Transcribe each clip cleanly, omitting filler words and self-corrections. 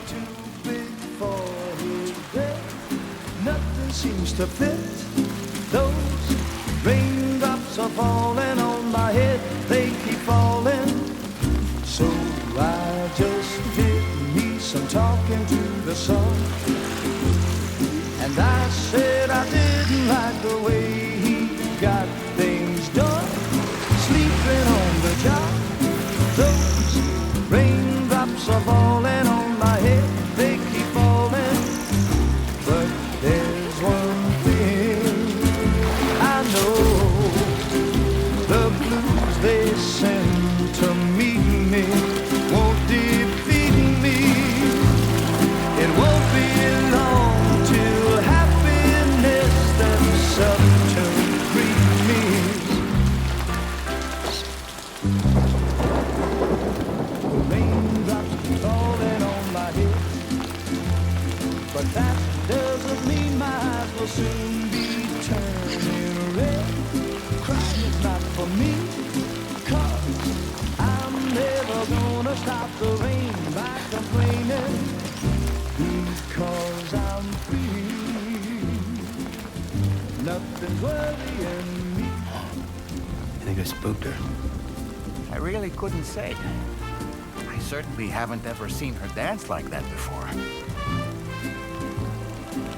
too big for his bed. Nothing seems to fit. Those raindrops are falling on my head. They keep falling. So I just did me some talking to the sun. And I said I didn't like the way he got things done. Sleeping on the job. Those raindrops are falling on my head. They keep falling. But there's one thing I know. The blues they send to meet me won't defeat me. It won't be long till happiness steps up to greet me. The raindrops falling on my head, but that doesn't mean my eyes will soon be turning red. Crying is not for me, 'cause I'm never gonna stop the rain by complaining, because I'm free. Nothing's worrying me. I think I spooked her. I really couldn't say. I certainly haven't ever seen her dance like that before.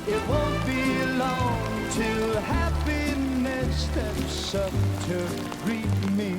It won't be long till happiness steps up to greet me.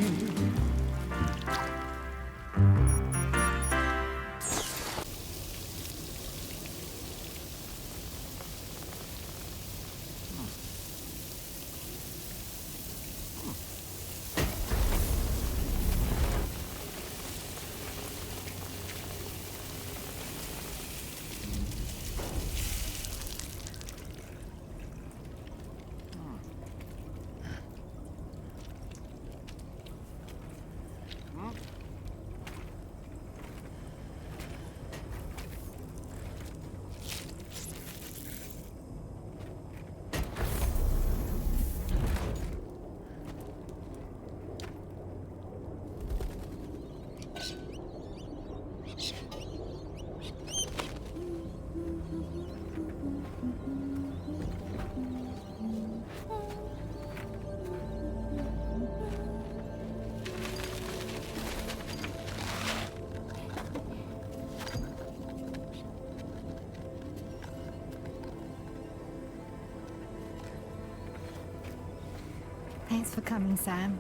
Thanks for coming, Sam.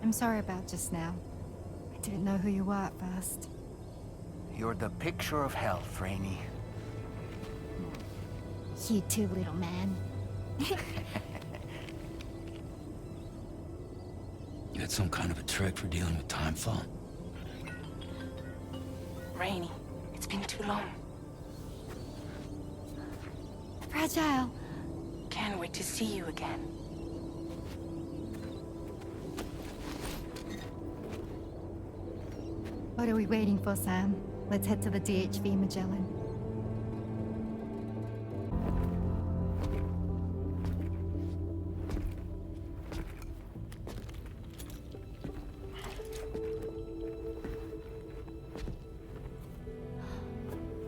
I'm sorry about just now. I didn't know who you were at first. You're the picture of health, Rainey. You too, little man. You had some kind of a trick for dealing with timefall? Rainey, it's been too long. Fragile. Can't wait to see you again. What are we waiting for, Sam? Let's head to the DHV Magellan.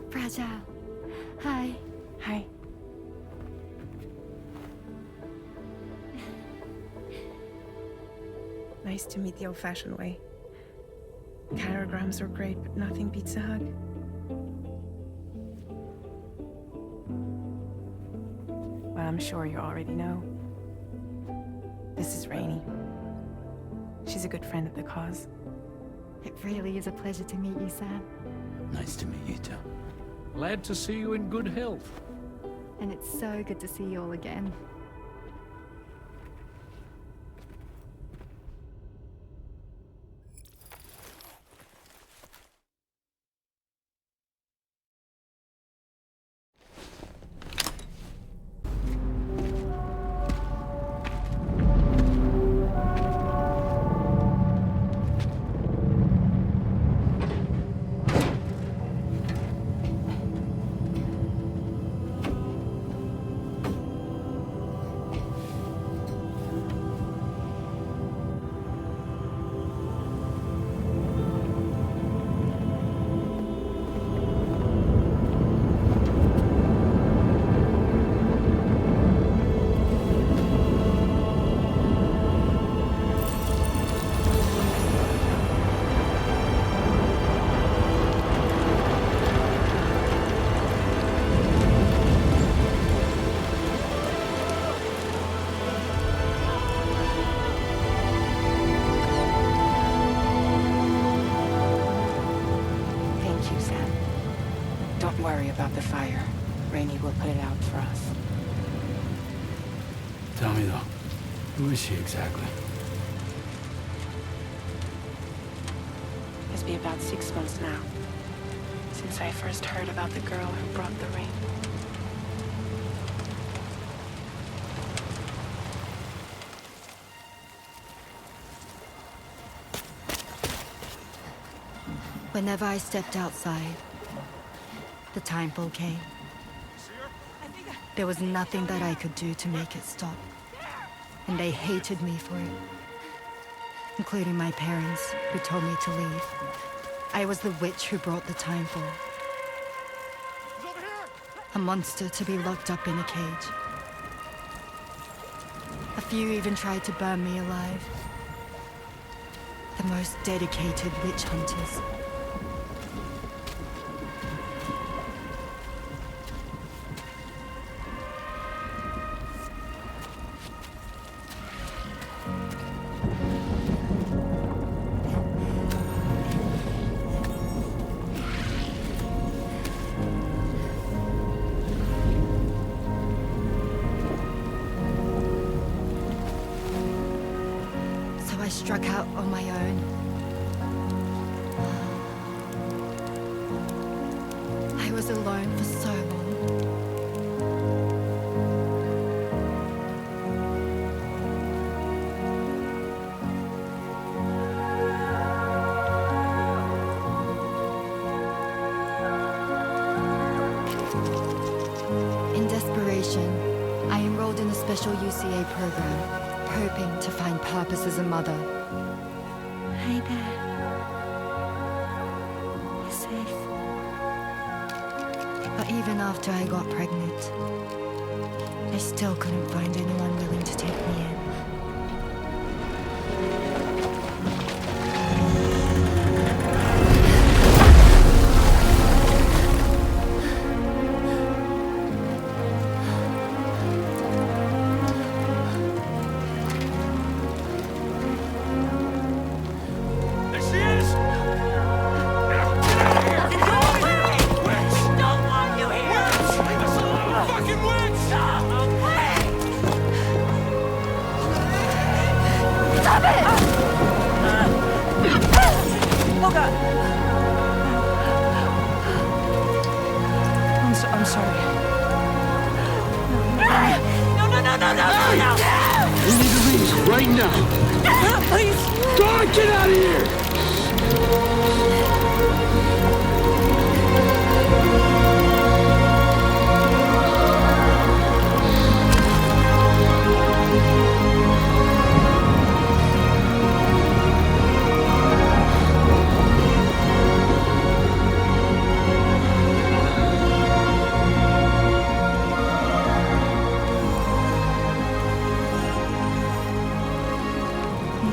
Fragile. Hi. Hi. Nice to meet the old-fashioned way. Catagrams are great, but nothing beats a hug. Well, I'm sure you already know. This is Rainey. She's a good friend of the cause. It really is a pleasure to meet you, Sam. Nice to meet you too. Glad to see you in good health. And it's so good to see you all again. about the fire. Rainey will put it out for us. Tell me though, who is she exactly? It's been about 6 months now, since I first heard about the girl who brought the rain. Whenever I stepped outside, the timefall came. There was nothing that I could do to make it stop. And they hated me for it. Including my parents, who told me to leave. I was the witch who brought the timefall. A monster to be locked up in a cage. A few even tried to burn me alive. The most dedicated witch hunters. I struck out on my own. I was alone for so long. In desperation, I enrolled in a special UCA program. Hoping to find purpose as a mother. Hi there. You're safe. But even after I got pregnant, I still couldn't find anyone willing to take me in. I'm sorry. We need to leave right now. Please. God, get out of here!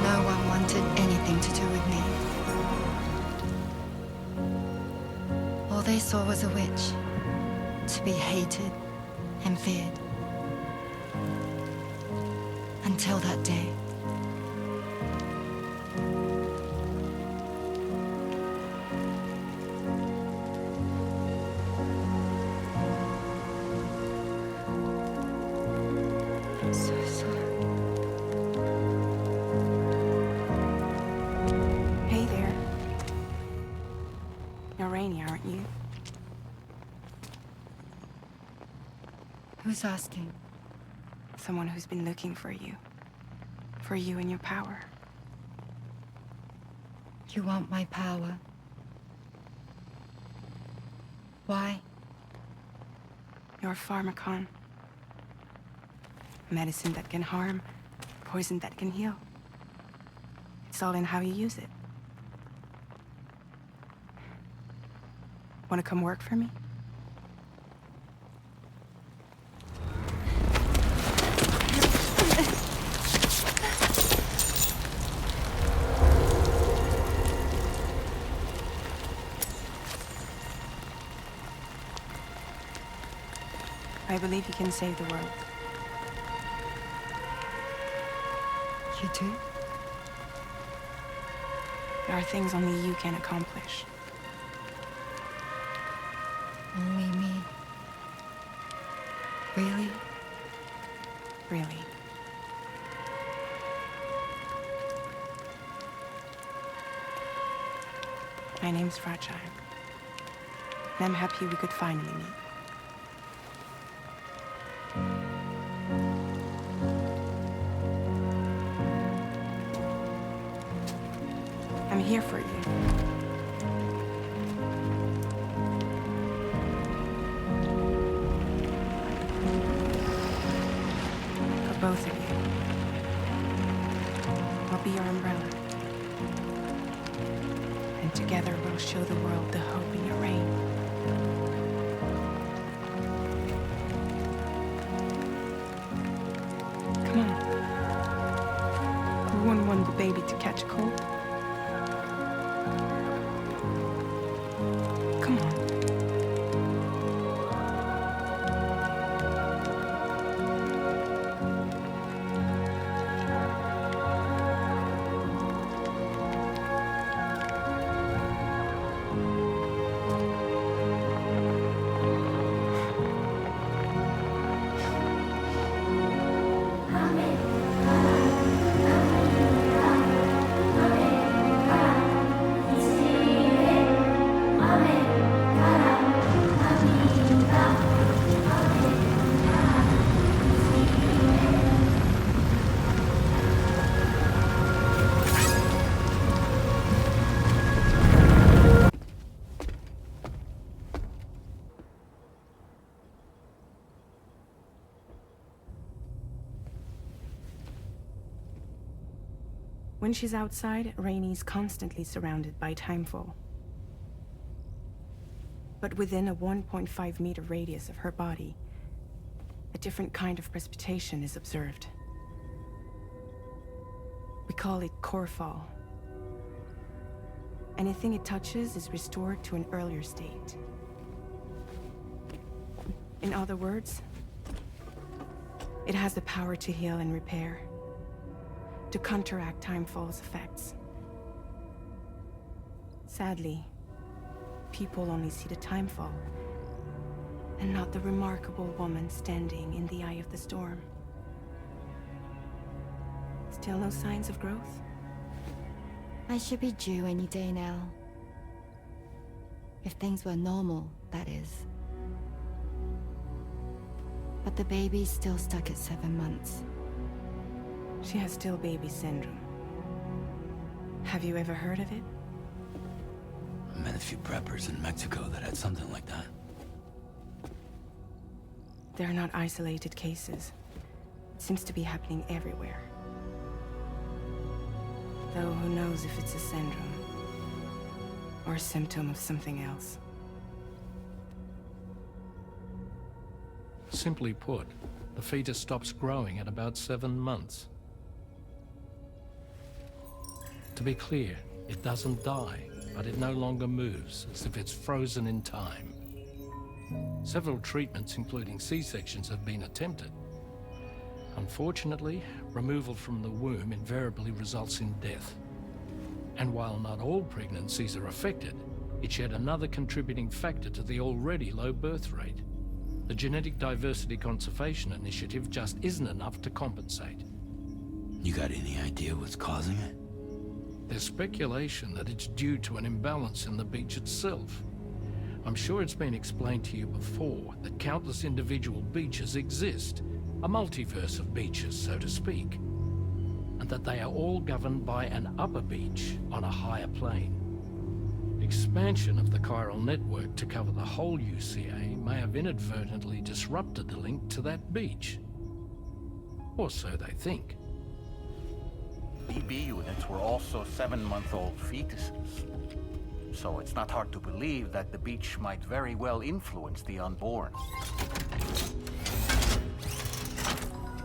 No one wanted anything to do with me. All they saw was a witch, to be hated and feared. Until that day. I'm so sorry. Hey there. You're Rainey, aren't you? Who's asking? Someone who's been looking for you. For you and your power. You want my power? Why? You're a pharmacon. Medicine that can harm, poison that can heal. It's all in how you use it. Want to come work for me? I believe you can save the world. You do? There are things only you can accomplish. Only me. Really? Really. My name's Fragile. And I'm happy we could finally meet. I'm here for you. For both of you. I'll be your umbrella. And together we'll show the world the hope in your reign. Come on. Who wouldn't want the baby to catch a cold? Come on. When she's outside, Rainey's constantly surrounded by timefall. But within a 1.5-meter radius of her body, a different kind of precipitation is observed. We call it core fall. Anything it touches is restored to an earlier state. In other words, it has the power to heal and repair, to counteract timefall's effects. Sadly, people only see the timefall, and not the remarkable woman standing in the eye of the storm. Still no signs of growth? I should be due any day now. If things were normal, that is. But the baby's still stuck at 7 months. She has still baby syndrome. Have you ever heard of it? I met a few preppers in Mexico that had something like that. They're not isolated cases. It seems to be happening everywhere. Though who knows if it's a syndrome or a symptom of something else. Simply put, the fetus stops growing at about 7 months. To be clear, it doesn't die, but it no longer moves, as if it's frozen in time. Several treatments, including C-sections, have been attempted. Unfortunately, removal from the womb invariably results in death. And while not all pregnancies are affected, it's yet another contributing factor to the already low birth rate. The Genetic Diversity Conservation Initiative just isn't enough to compensate. You got any idea what's causing it? There's speculation that it's due to an imbalance in the beach itself. I'm sure it's been explained to you before that countless individual beaches exist, a multiverse of beaches, so to speak, and that they are all governed by an upper beach on a higher plane. Expansion of the chiral network to cover the whole UCA may have inadvertently disrupted the link to that beach. Or so they think. BB units were also 7-month-old fetuses. So it's not hard to believe that the beach might very well influence the unborn.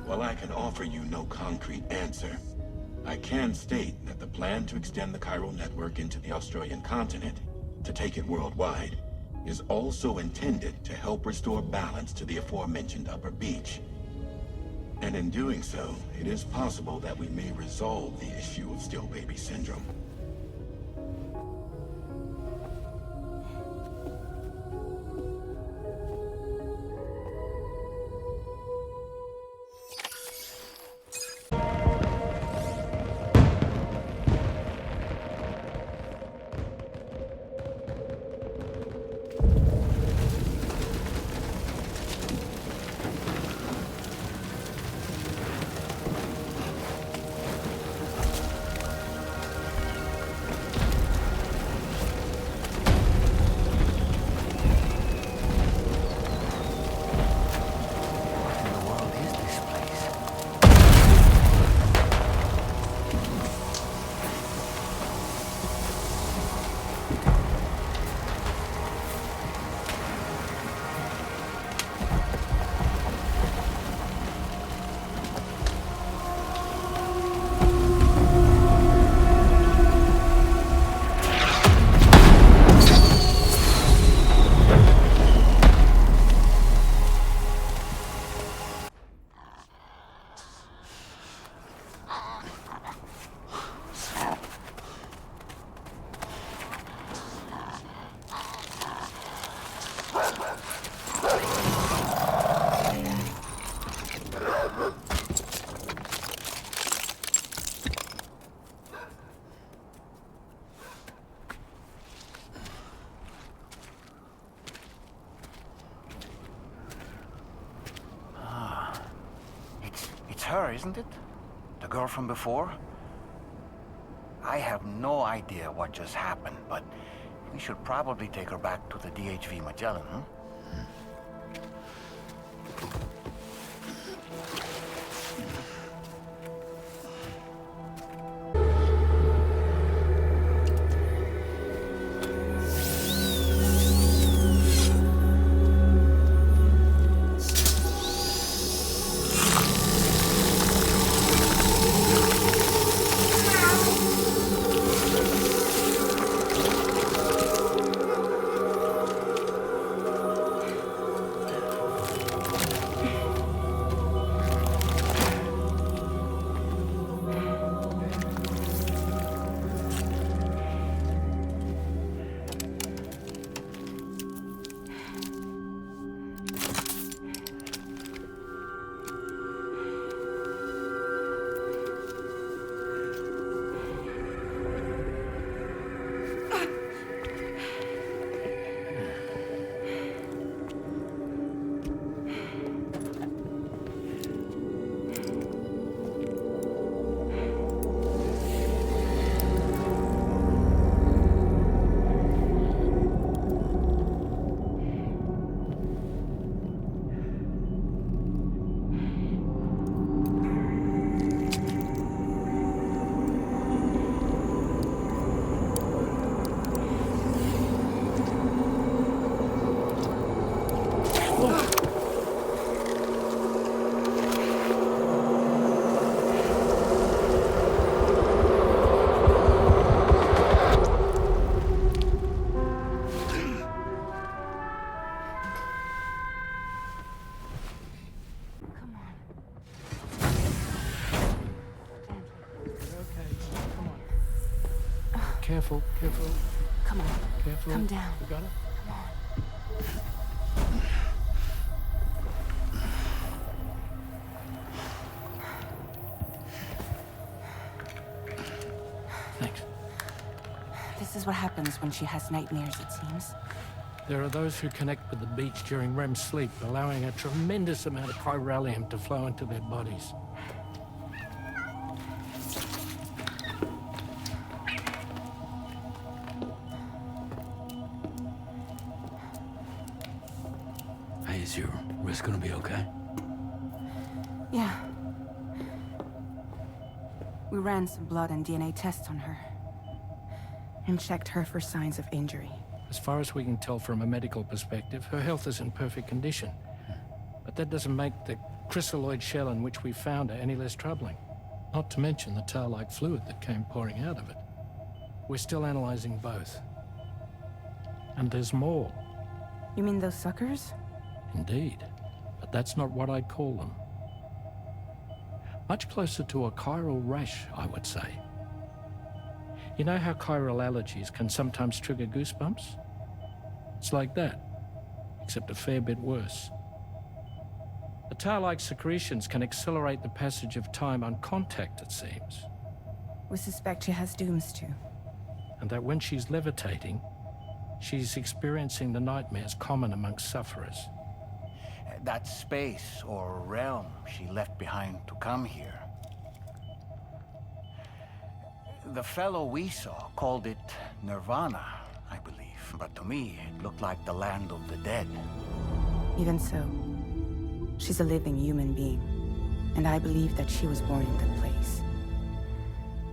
While I can offer you no concrete answer, I can state that the plan to extend the chiral network into the Australian continent, to take it worldwide, is also intended to help restore balance to the aforementioned upper beach. And in doing so, it is possible that we may resolve the issue of still baby syndrome. her, isn't it? The girl from before? I have no idea what just happened, but we should probably take her back to the DHV Magellan, huh? Careful, careful. Come on. Careful. Come down. You got it? Come on. Thanks. This is what happens when she has nightmares, it seems. There are those who connect with the beach during REM sleep, allowing a tremendous amount of chiralium to flow into their bodies. Hey, is your wrist gonna be okay? Yeah. We ran some blood and DNA tests on her. And checked her for signs of injury. As far as we can tell from a medical perspective, her health is in perfect condition. But that doesn't make the crystalloid shell in which we found her any less troubling. Not to mention the tar-like fluid that came pouring out of it. We're still analyzing both. And there's more. You mean those suckers? Indeed. But that's not what I'd call them. Much closer to a chiral rash, I would say. You know how chiral allergies can sometimes trigger goosebumps? It's like that, except a fair bit worse. The tar-like secretions can accelerate the passage of time on contact, it seems. We suspect she has dooms too. And that when she's levitating, she's experiencing the nightmares common amongst sufferers. That space or realm she left behind to come here. The fellow we saw called it Nirvana, I believe. But to me, it looked like the land of the dead. Even so, she's a living human being. And I believe that she was born in that place.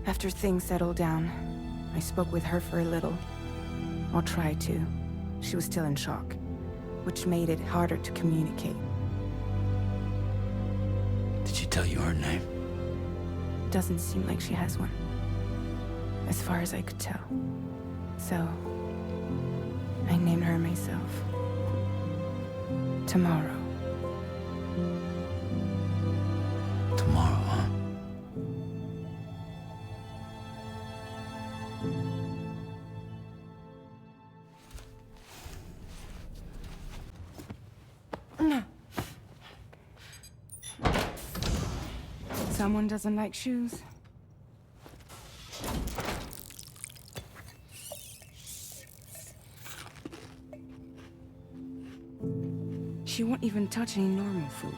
After things settled down, I spoke with her for a little. Or tried to. She was still in shock, which made it harder to communicate. Did she tell you her name? Doesn't seem like she has one. As far as I could tell. So, I named her myself. Tomorrow. Tomorrow, huh? Someone doesn't like shoes. She won't even touch any normal food.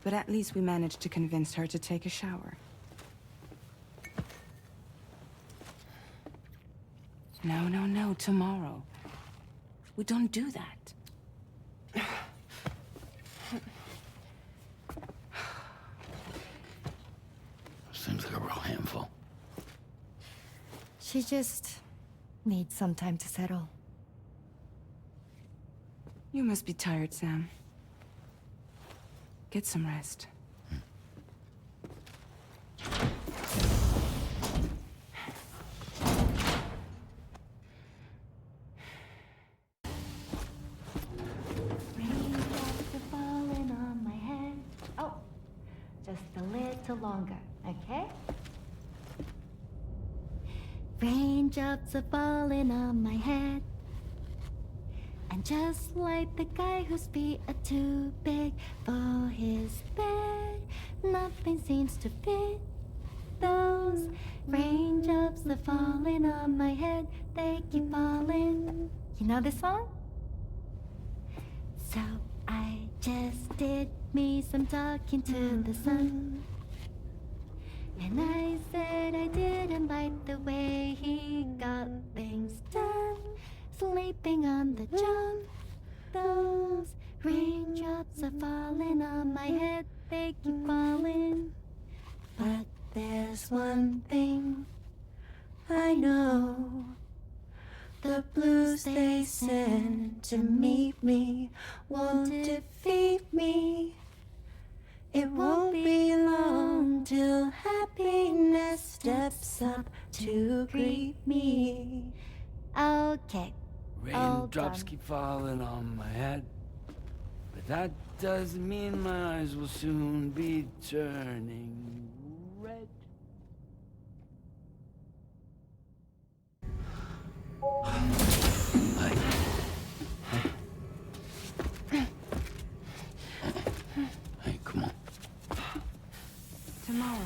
But at least we managed to convince her to take a shower. No, no, no, tomorrow. We don't do that. Seems like a real handful. She just needs some time to settle. You must be tired, Sam. Get some rest. Raindrops are falling on my head. Oh, just a little longer, okay? Raindrops are falling on my head. And just like the guy whose feet are too big for his bed, nothing seems to fit. Those raindrops are falling on my head, they keep falling. You know this song? So I just did me some talking to the sun. And I said I didn't like the way he got things done. Sleeping on the job. Those raindrops are falling on my head, they keep falling. But there's one thing I know. The blues they send to meet me won't defeat me. It won't be long till happiness steps up to greet me. Okay. Raindrops keep falling on my head, but that doesn't mean my eyes will soon be turning red. Hey, come on. Tomorrow.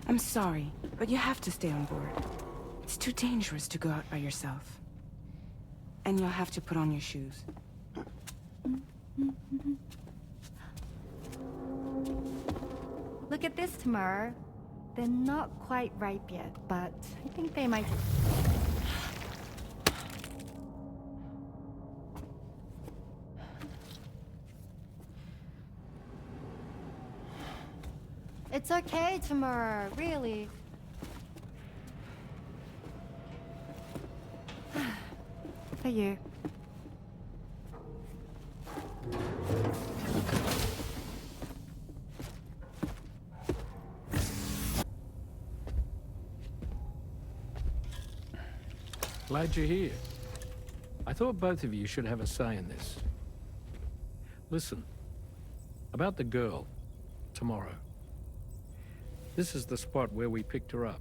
I'm sorry, but you have to stay on board. It's too dangerous to go out by yourself. And you'll have to put on your shoes. Look at this, Tamara. They're not quite ripe yet, but I think they might... It's okay, Tamara, really. For you. Glad you're here. I thought both of you should have a say in this. Listen, about the girl, tomorrow. This is the spot where we picked her up.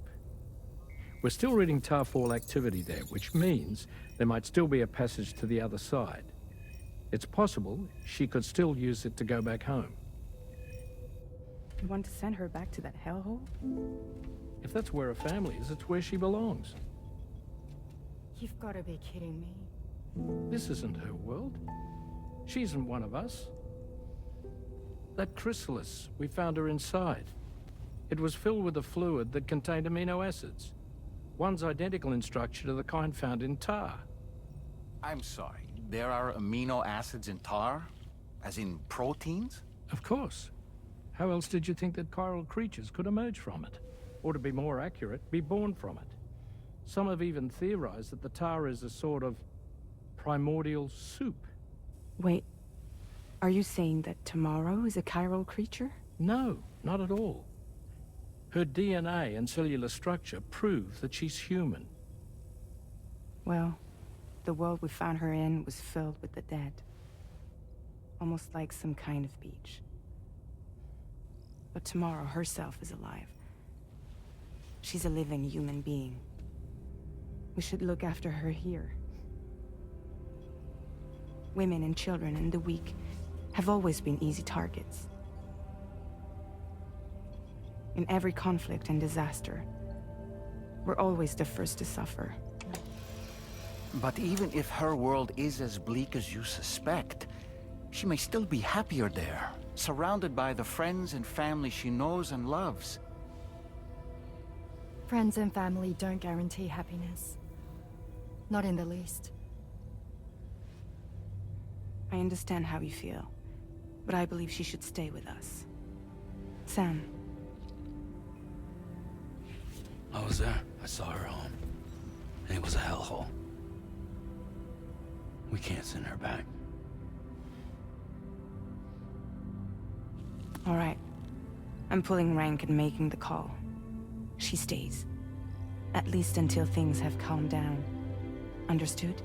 We're still reading Tarfall activity there, which means there might still be a passage to the other side. It's possible she could still use it to go back home. You want to send her back to that hellhole? If that's where her family is, it's where she belongs. You've got to be kidding me. This isn't her world. She isn't one of us. That chrysalis, we found her inside. It was filled with a fluid that contained amino acids. One's identical in structure to the kind found in tar. I'm sorry, there are amino acids in tar? As in proteins? Of course. How else did you think that chiral creatures could emerge from it? Or to be more accurate, be born from it? Some have even theorized that the tar is a sort of primordial soup. Wait, are you saying that tomorrow is a chiral creature? No, not at all. Her DNA and cellular structure prove that she's human. Well, the world we found her in was filled with the dead. Almost like some kind of beach. But tomorrow herself is alive. She's a living human being. We should look after her here. Women and children and the weak have always been easy targets. In every conflict and disaster, we're always the first to suffer. But even if her world is as bleak as you suspect, She may still be happier there, surrounded by the friends and family she knows and loves. Friends and family don't guarantee happiness. Not in the least. I understand how you feel, but I believe she should stay with us. Sam. I was there. I saw her home. And it was a hellhole. We can't send her back. All right. I'm pulling rank and making the call. She stays. At least until things have calmed down. Understood?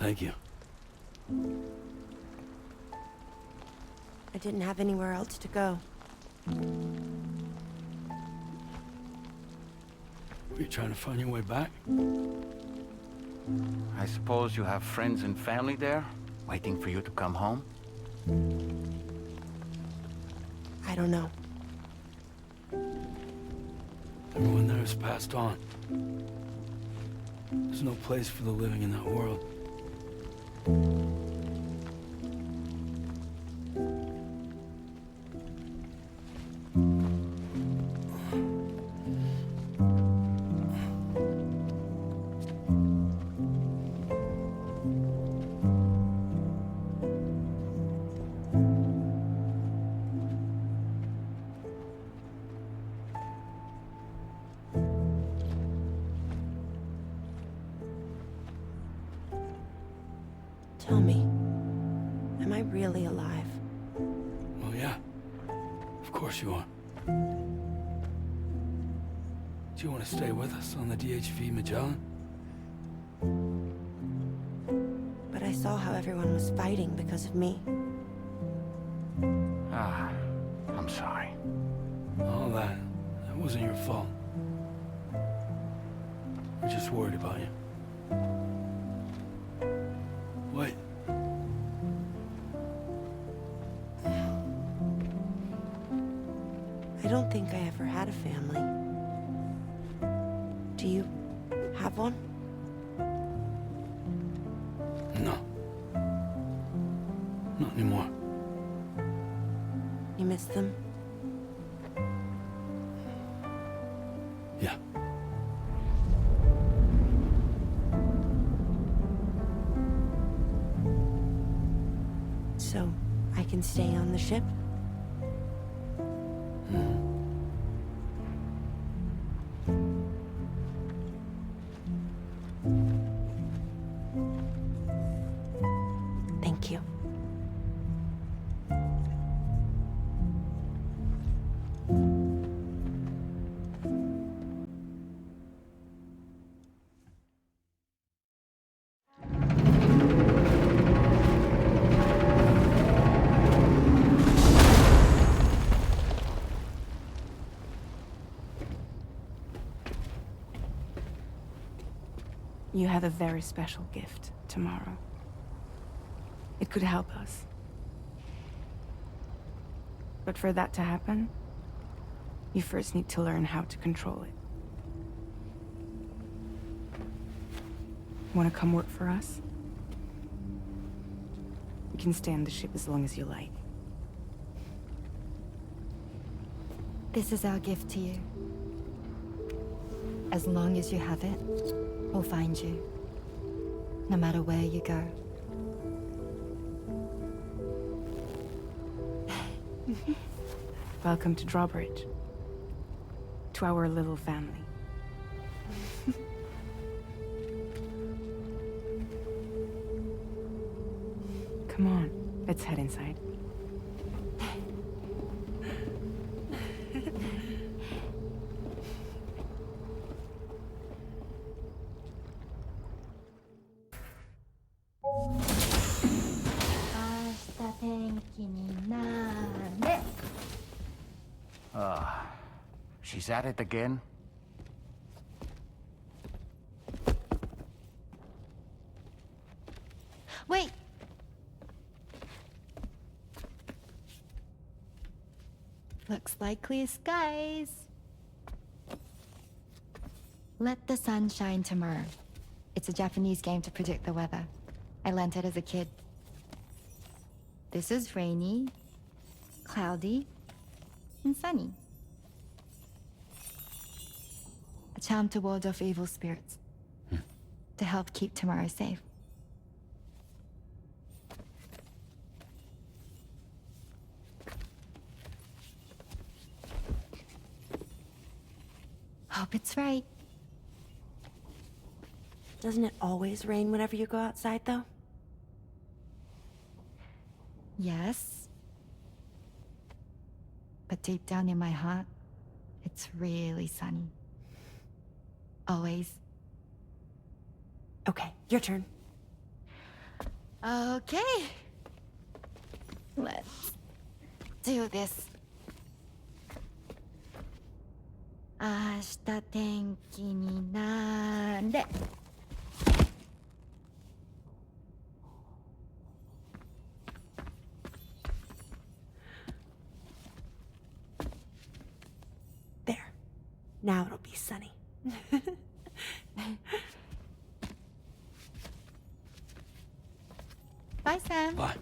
Thank you. I didn't have anywhere else to go. Were you trying to find your way back? I suppose you have friends and family there, waiting for you to come home? I don't know. Everyone there has passed on. There's no place for the living in that world. Tell me, am I really alive? Well, yeah. Of course you are. Do you want to stay with us on the DHV Magellan? But I saw how everyone was fighting because of me. I'm sorry. All that wasn't your fault. We're just worried about you. Wait. I don't think I ever had a family. Do you have one? No. Not anymore. You miss them? Yeah. So, I can stay on the ship? Thank you. You have a very special gift tomorrow. It could help us. But for that to happen, you first need to learn how to control it. Want to come work for us? You can stay on the ship as long as you like. This is our gift to you. As long as you have it, we'll find you. No matter where you go. Welcome to Drawbridge. To our little family. Come on, let's head inside. She's at it again? Wait! Looks like clear skies. Let the sun shine tomorrow. It's a Japanese game to predict the weather. I learned it as a kid. This is rainy, cloudy, and sunny. A charm to ward off evil spirits. To help keep tomorrow safe. Hope it's right. Doesn't it always rain whenever you go outside, though? Yes. But deep down in my heart, it's really sunny. Always. Okay, your turn. Okay. Let's do this. 明日天気になれ。There. Now it'll be sunny. Bye, Sam. Bye.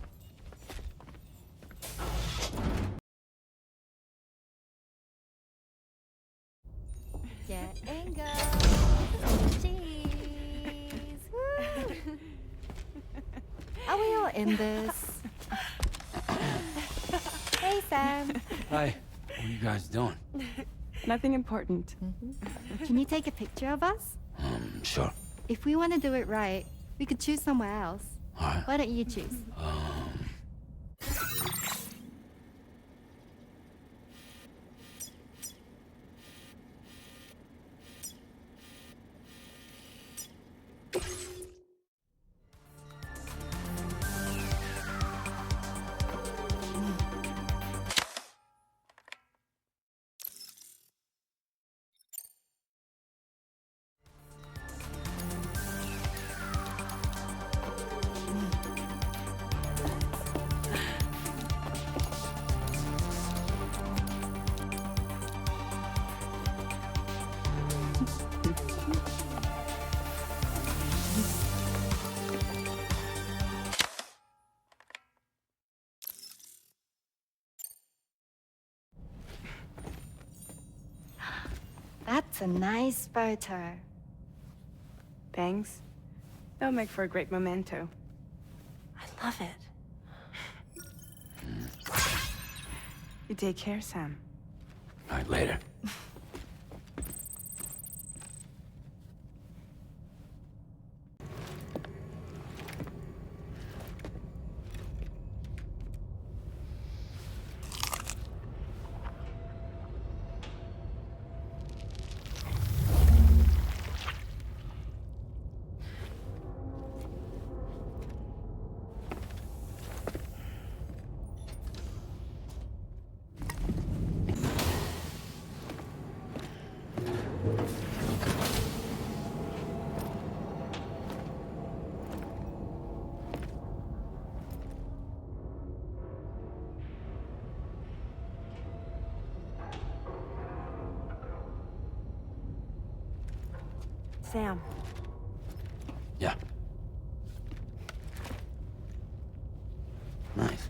Getting go. Cheese. Woo. Are we all in this? Hey, Sam. Hi. What are you guys doing? Nothing important. Can you take a picture of us? Sure. If we want to do it right, we could choose somewhere else. All right. Why don't you choose? That's a nice photo. Thanks. That'll make for a great memento. I love it. You take care, Sam. All right, later. Sam, Yeah. Nice.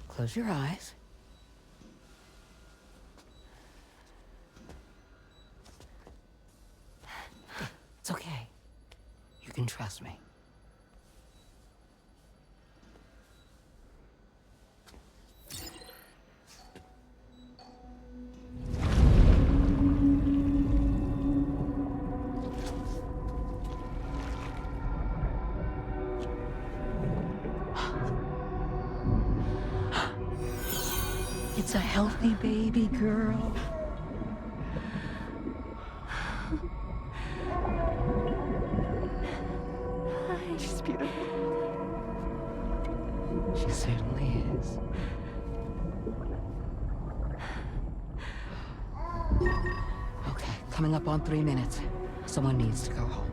Close your eyes. It's okay. You can trust me. It's a healthy baby girl. She's beautiful. She certainly is. Okay, coming up on 3 minutes. Someone needs to go home.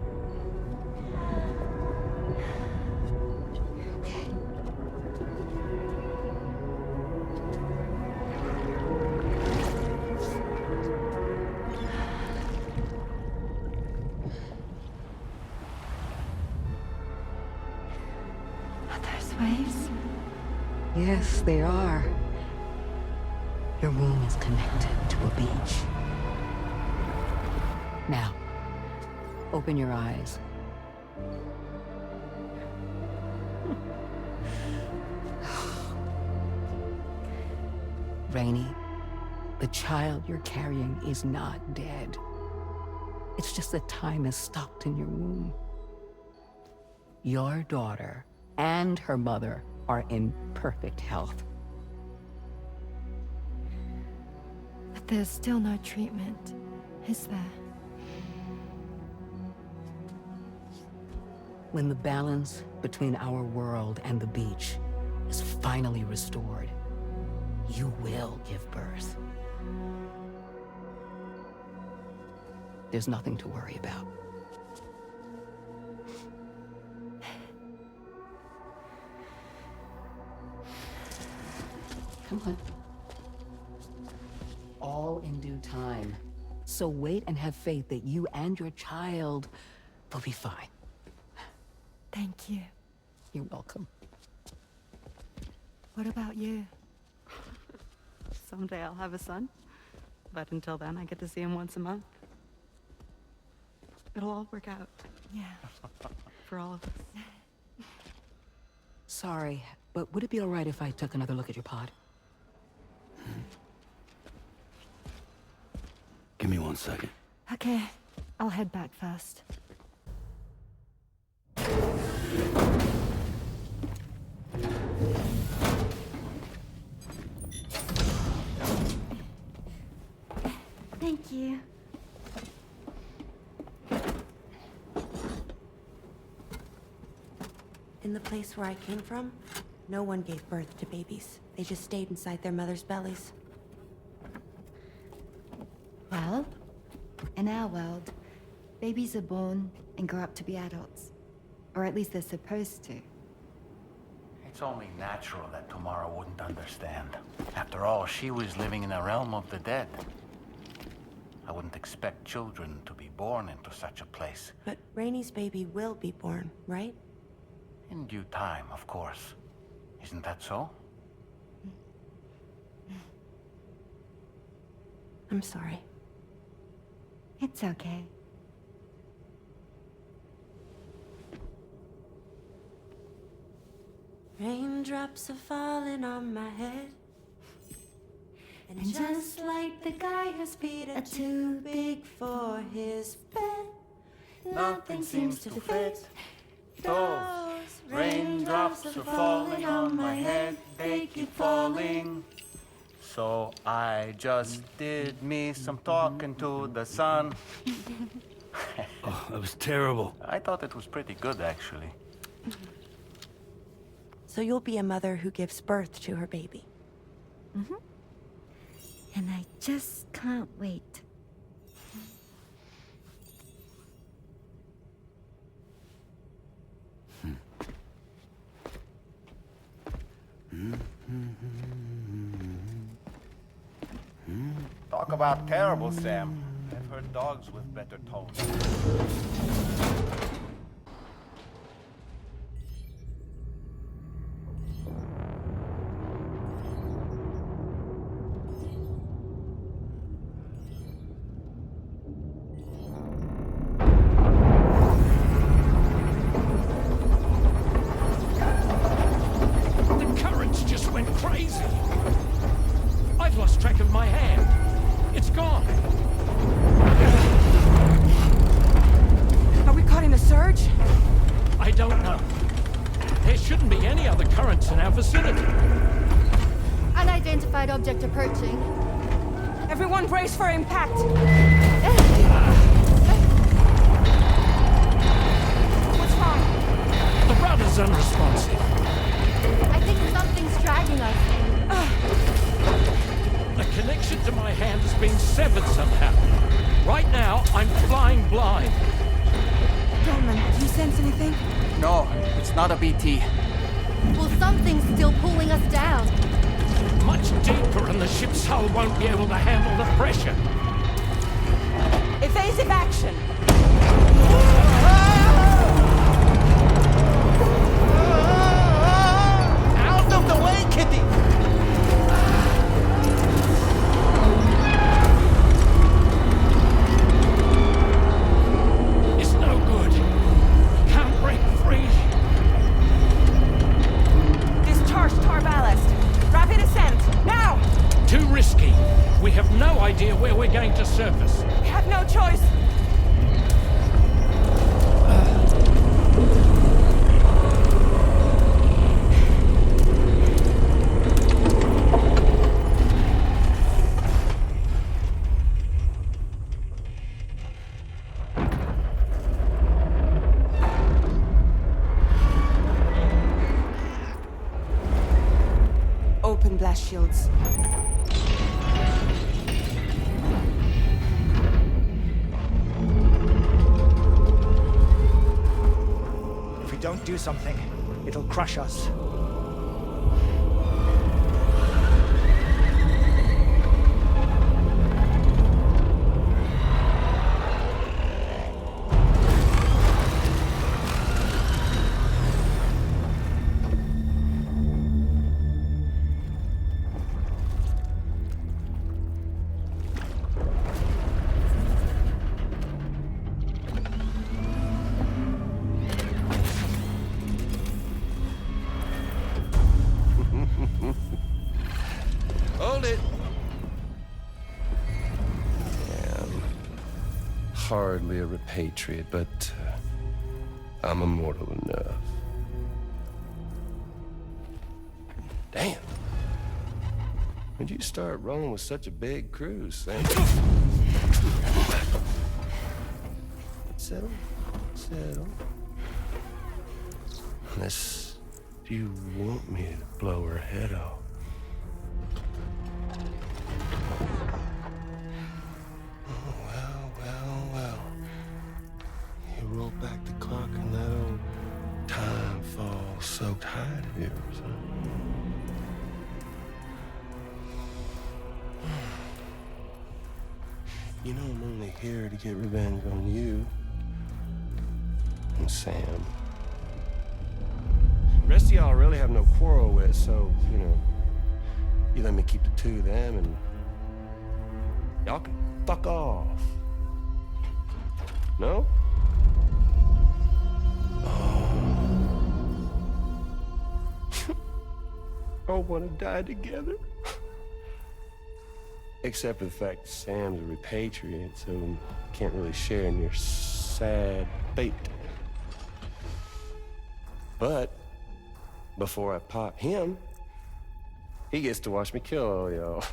Okay. Are those waves? Yes, they are. Your room is connected to a beach. Now, open your eyes. Rainey, the child you're carrying is not dead. It's just that time has stopped in your womb. Your daughter and her mother are in perfect health. But there's still no treatment, is there? When the balance between our world and the beach is finally restored, you will give birth. There's nothing to worry about. Come on. All in due time. So wait and have faith that you and your child will be fine. Thank you. You're welcome. What about you? someday I'll have a son. But until then, I get to see him once a month. It'll all work out. Yeah. For all of us. Sorry, but would it be all right if I took another look at your pod? Give me 1 second. Okay, I'll head back first. Thank you. In the place where I came from, no one gave birth to babies. They just stayed inside their mother's bellies. Well, in our world, babies are born and grow up to be adults. Or at least they're supposed to. It's only natural that Tamara wouldn't understand. After all, she was living in a realm of the dead. I wouldn't expect children to be born into such a place. But Rainey's baby will be born, right? In due time, of course. Isn't that so? I'm sorry. It's okay. Raindrops are falling on my head. And just like the guy whose feet are too big for his bed, nothing seems to fit. Those raindrops are falling on my head, they keep falling. So I just did me some talking to the sun. Oh, that was terrible. I thought it was pretty good, actually. So you'll be a mother who gives birth to her baby. Mm-hmm. And I just can't wait. Talk about terrible, Sam. I've heard dogs with better tones. The currents just went crazy. I've lost track of my hand. It's gone. Are we caught in a surge? I don't know. There shouldn't be any other currents in our vicinity. Unidentified object approaching. Everyone brace for impact! What's wrong? The rudder's unresponsive. I think something's dragging us. The connection to my hand has been severed somehow. Right now, I'm flying blind. Dolman, do you sense anything? No, it's not a BT. Well, something's still pulling us down. Much deeper and the ship's hull won't be able to handle the pressure. Evasive action! Out of the way, Kitty! It's no good. Can't break free. Discharge tar ballast. Rapid ascent, now! Too risky. We have no idea where we're going to surface. We have no choice. Open blast shields. If we don't do something, it'll crush us. hardly a repatriate, but I'm immortal enough. Damn. When'd you start rolling with such a big crew, Sam? Settle. Unless you want me to blow her head off. Well. You roll back the clock and that old time fall soaked hide of yours, huh? You know I'm only here to get revenge on you and Sam. The rest of y'all I really have no quarrel with, so, you know, you let me keep the two of them and y'all can fuck off. No? All want to die together. Except for the fact that Sam's a repatriate, so can't really share in your sad fate. But before I pop him, he gets to watch me kill all y'all.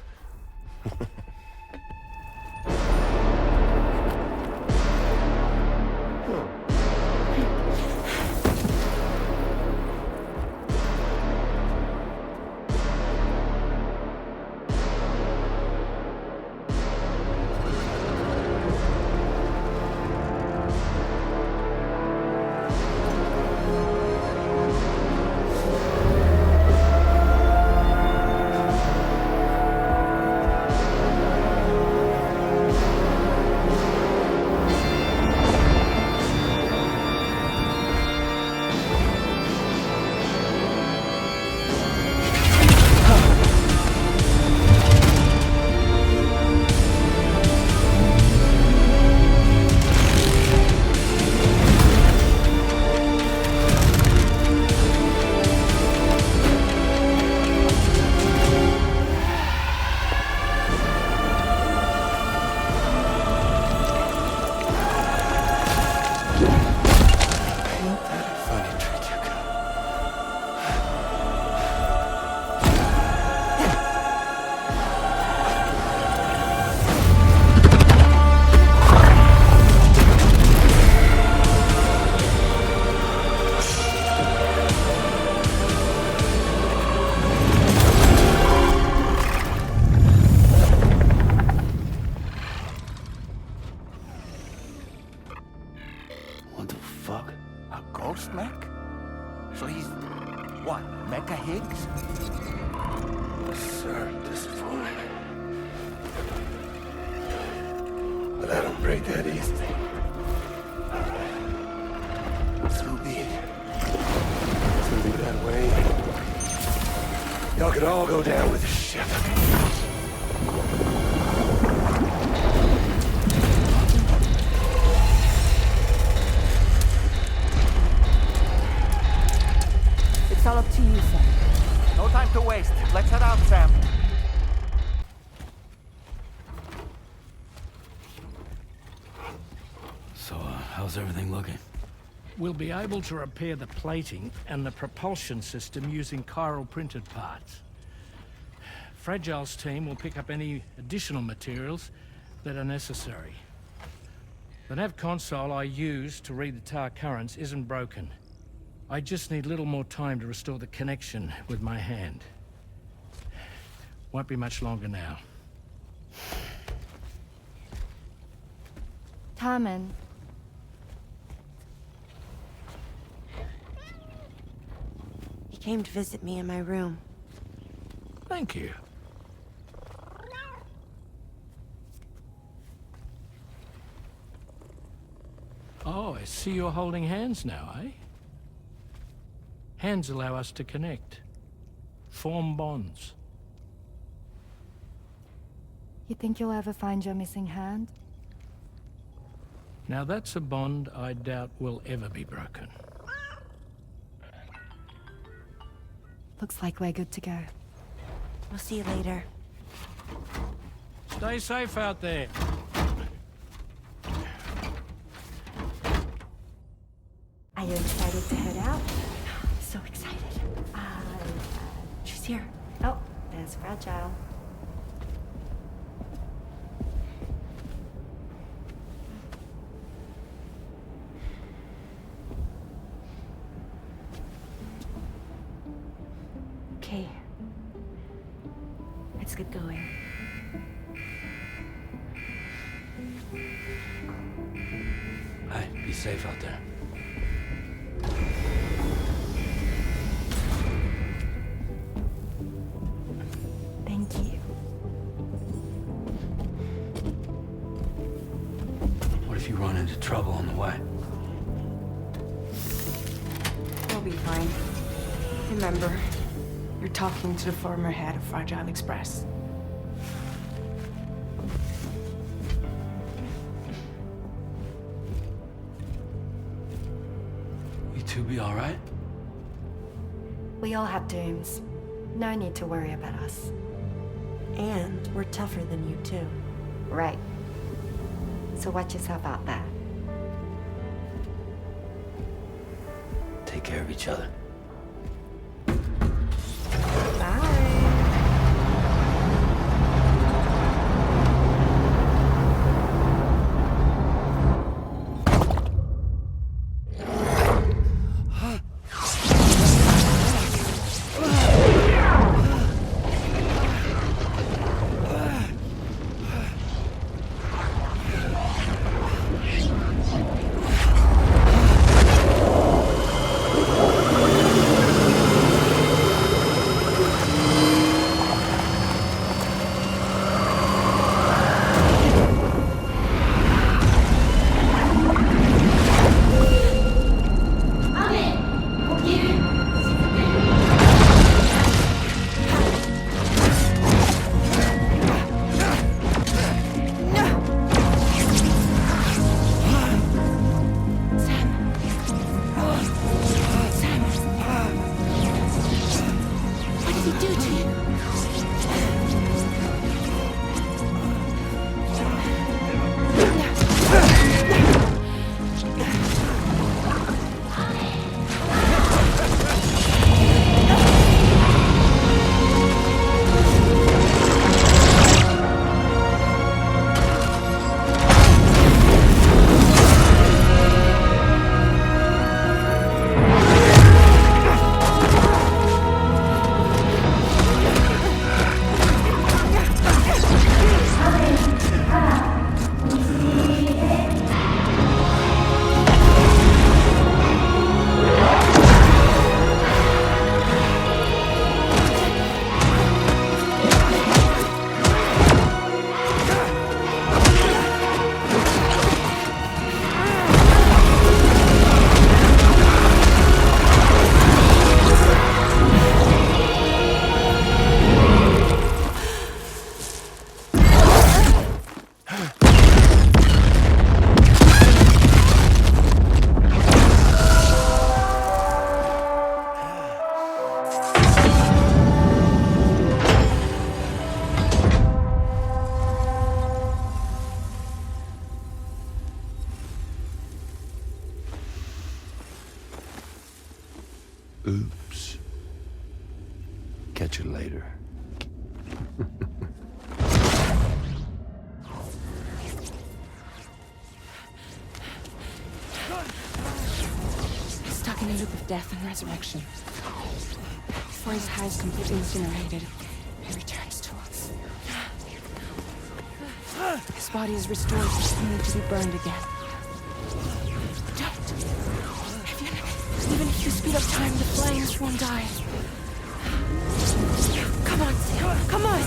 It's all up to you, Sam. No time to waste. Let's head out, Sam. So, how's everything looking? We'll be able to repair the plating and the propulsion system using chiral printed parts. Fragile's team will pick up any additional materials that are necessary. The nav console I use to read the tar currents isn't broken. I just need a little more time to restore the connection with my hand. Won't be much longer now. Tommen. He came to visit me in my room. Thank you. Oh, I see you're holding hands now, eh? Hands allow us to connect, form bonds. You think you'll ever find your missing hand? Now that's a bond I doubt will ever be broken. Looks like we're good to go. We'll see you later. Stay safe out there. Are you excited to head out? So excited. She's here. Oh, there's Fragile. Okay. Let's get going. Hey, be safe out there. Thank you. What if you run into trouble on the way? We'll be fine. Remember, you're talking to the former head of Fragile Express. You two be all right? We all have dooms. No need to worry about us. And we're tougher than you, too. Right. So watch yourself out there. Take care of each other. Oops. Catch you later. Stuck in a loop of death and resurrection. Before his high is completely incinerated, he returns to us. His body is restored, only to be burned again. Don't! Even if you speed up time, the flames won't die. Come on, Sam. Come on!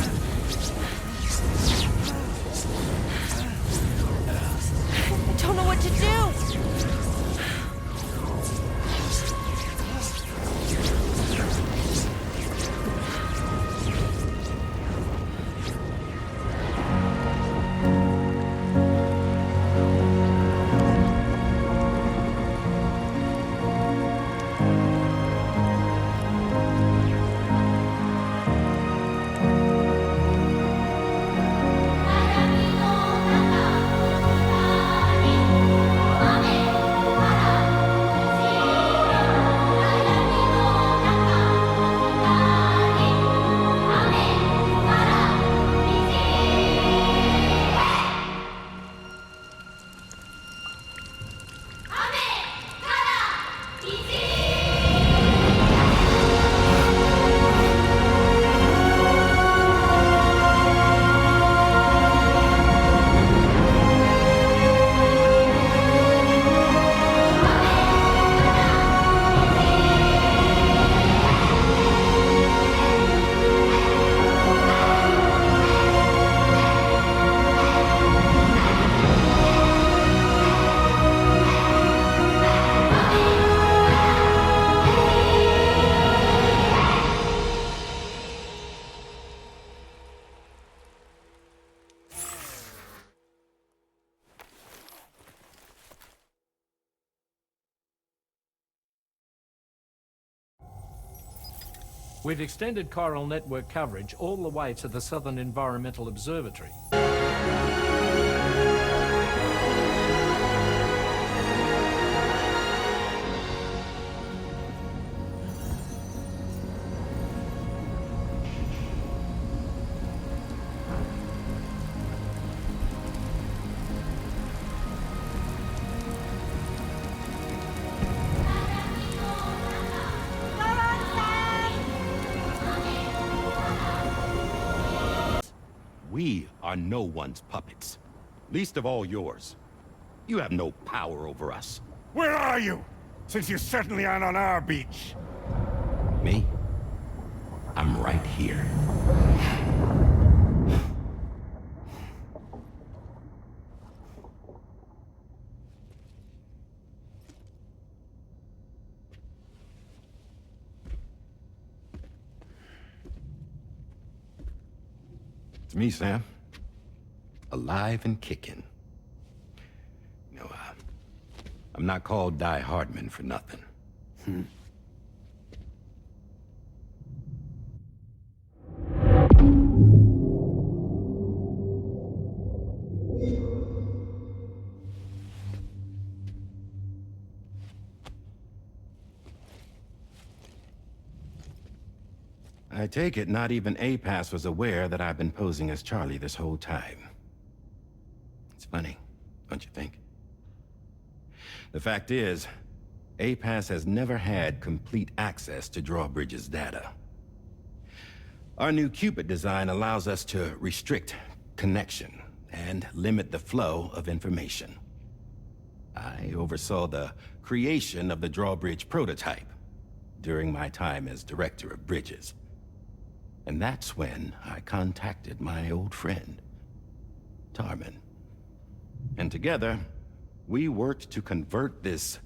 I don't know what to do! We've extended chiral network coverage all the way to the Southern Environmental Observatory. We are no one's puppets, least of all yours. You have no power over us. Where are you? Since you certainly aren't on our beach. Me? I'm right here. It's me, Sam. Alive and kicking. No, I'm not called Die Hardman for nothing. I take it not even APAS was aware that I've been posing as Charlie this whole time. It's funny, don't you think? The fact is, APAS has never had complete access to Drawbridge's data. Our new Cupid design allows us to restrict connection and limit the flow of information. I oversaw the creation of the Drawbridge prototype during my time as Director of Bridges. And that's when I contacted my old friend, Tarman. And together, we worked to convert this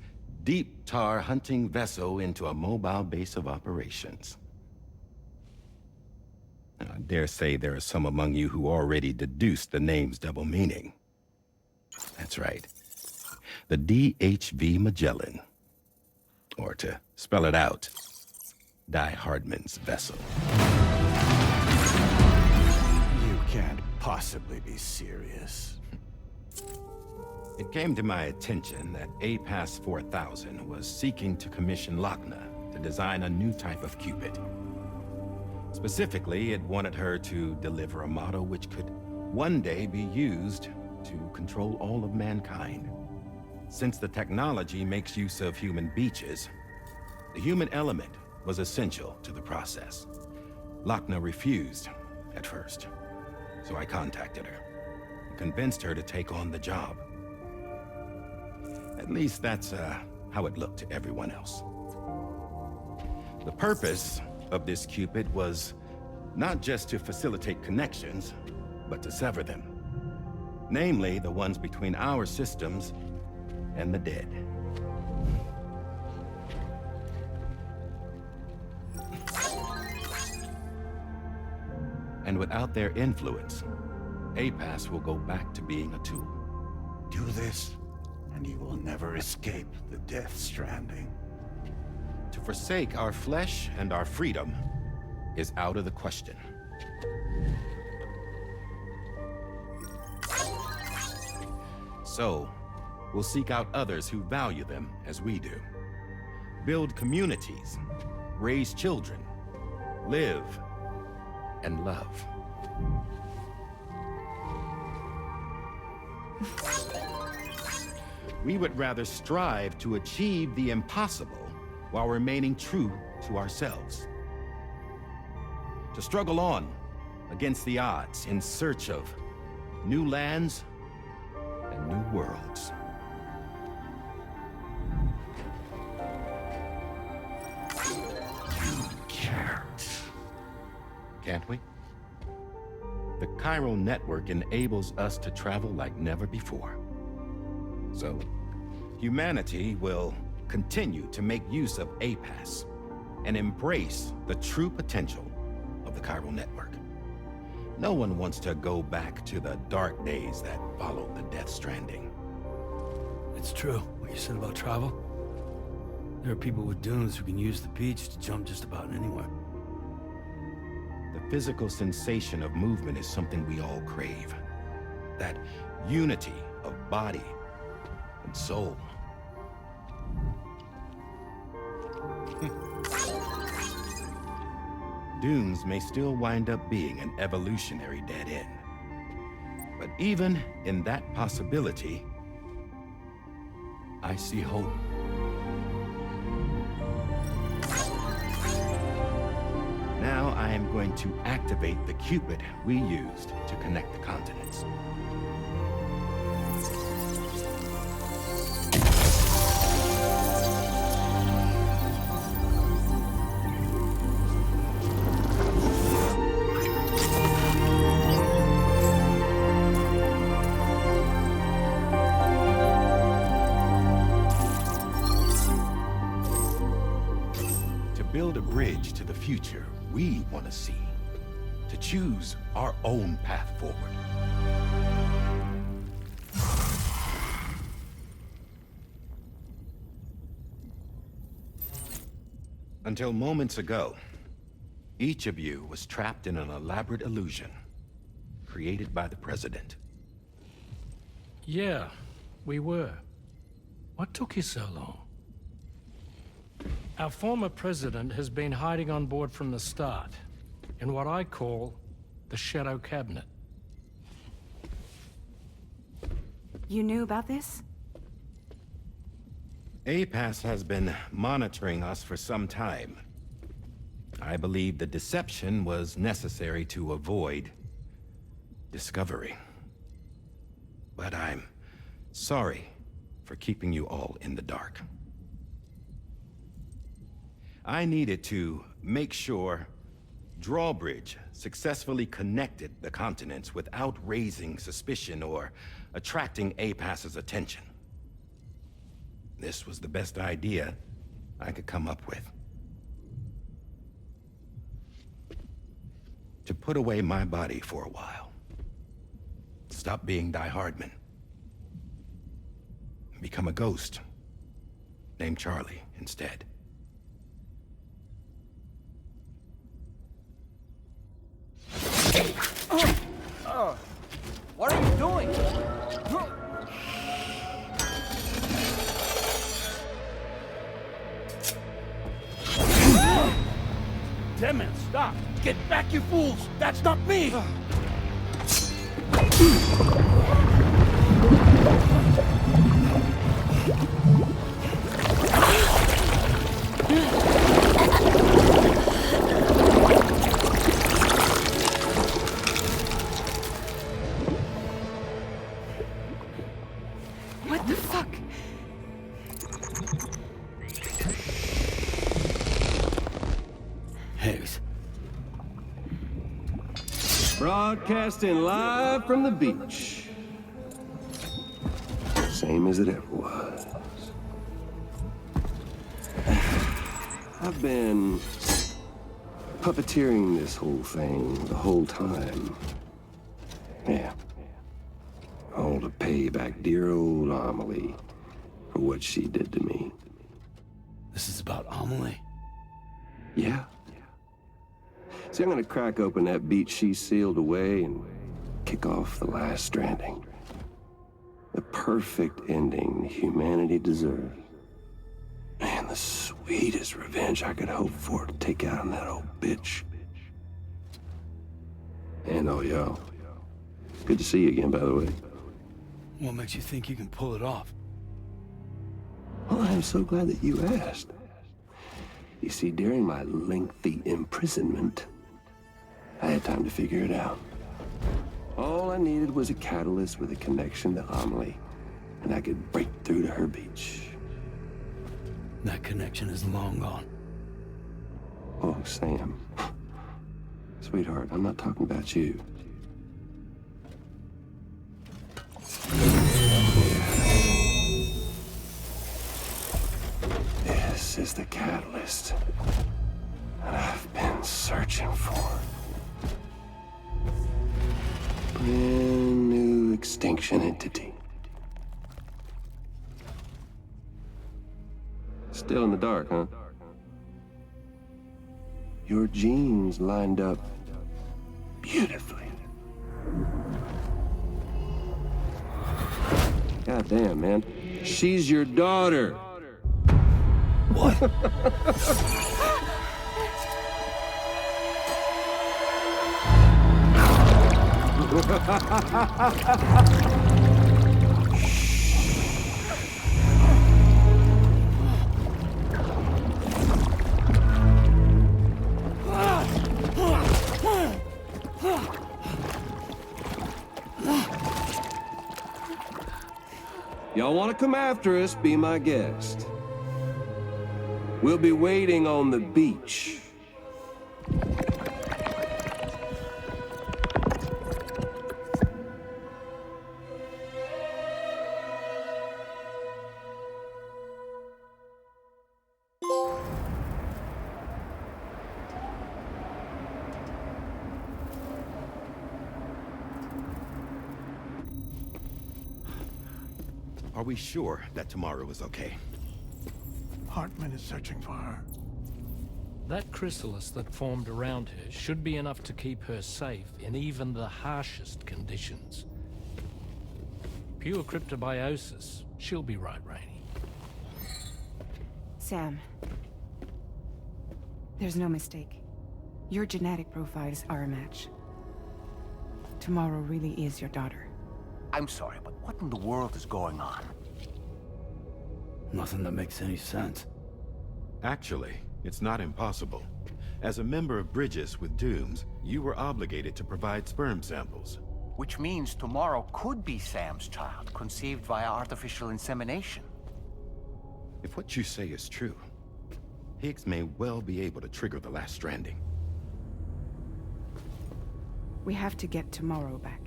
deep tar hunting vessel into a mobile base of operations. Now, I dare say there are some among you who already deduced the name's double meaning. That's right. The DHV Magellan. Or to spell it out, Die Hardman's vessel. You can't possibly be serious. It came to my attention that APAS 4000 was seeking to commission Lochna to design a new type of Cupid. Specifically, it wanted her to deliver a model which could one day be used to control all of mankind. Since the technology makes use of human beaches, the human element was essential to the process. Lochna refused at first, so I contacted her and convinced her to take on the job. At least that's how it looked to everyone else. The purpose of this Cupid was not just to facilitate connections, but to sever them. Namely, the ones between our systems and the dead. And without their influence, APAS will go back to being a tool. Do this, and you will never escape the death stranding. To forsake our flesh and our freedom is out of the question. So, we'll seek out others who value them as we do. Build communities, raise children, live, and love. We would rather strive to achieve the impossible while remaining true to ourselves. To struggle on against the odds in search of new lands and new worlds. You can't. Can't we? The chiral network enables us to travel like never before. So, humanity will continue to make use of APAS and embrace the true potential of the chiral network. No one wants to go back to the dark days that followed the death stranding. It's true, what you said about travel. There are people with dunes who can use the beach to jump just about anywhere. physical sensation of movement is something we all crave. That unity of body and soul. Dunes may still wind up being an evolutionary dead end. But even in that possibility, I see hope. Now I am going to activate the Cupid we used to connect the continents. Build a bridge to the future we want to see, to choose our own path forward. Until moments ago, each of you was trapped in an elaborate illusion created by the President. Yeah, we were. What took you so long? Our former president has been hiding on board from the start, in what I call the Shadow Cabinet. You knew about this? APAS has been monitoring us for some time. I believe the deception was necessary to avoid discovery. But I'm sorry for keeping you all in the dark. I needed to make sure Drawbridge successfully connected the continents without raising suspicion or attracting APAS's attention. This was the best idea I could come up with. To put away my body for a while. Stop being Die Hardman. Become a ghost. Named Charlie instead. What are you doing? Damn man, stop! Get back, you fools! That's not me! What the fuck? Higgs. Broadcasting live from the beach. Same as it ever was. I've been puppeteering this whole thing the whole time. Yeah. All to pay back dear old Amelie for what she did to me. This is about Amelie? Yeah. See, I'm gonna crack open that beach she sealed away and kick off the last Stranding. The perfect ending humanity deserves. Man, the sweetest revenge I could hope for to take out on that old bitch. And oh, y'all. Good to see you again, by the way. What makes you think you can pull it off? Well, I'm so glad that you asked. You see, during my lengthy imprisonment, I had time to figure it out. All I needed was a catalyst with a connection to Amelie, and I could break through to her beach. That connection is long gone. Oh, Sam. Sweetheart, I'm not talking about you. This is the catalyst that I've been searching for. Brand new extinction entity. Still in the dark, huh? Your genes lined up beautifully. God damn, man. She's your daughter. What? Y'all want to come after us, be my guest. We'll be waiting on the beach. Are we sure that tomorrow is okay? Hartman is searching for her. That chrysalis that formed around her should be enough to keep her safe in even the harshest conditions. Pure cryptobiosis. She'll be right, Rainey. Sam. There's no mistake. Your genetic profiles are a match. Tomorrow really is your daughter. I'm sorry, but what in the world is going on? Nothing that makes any sense. Actually, it's not impossible. As a member of Bridges with Dooms, you were obligated to provide sperm samples. Which means tomorrow could be Sam's child, conceived via artificial insemination. If what you say is true, Higgs may well be able to trigger the last stranding. We have to get Tomorrow back.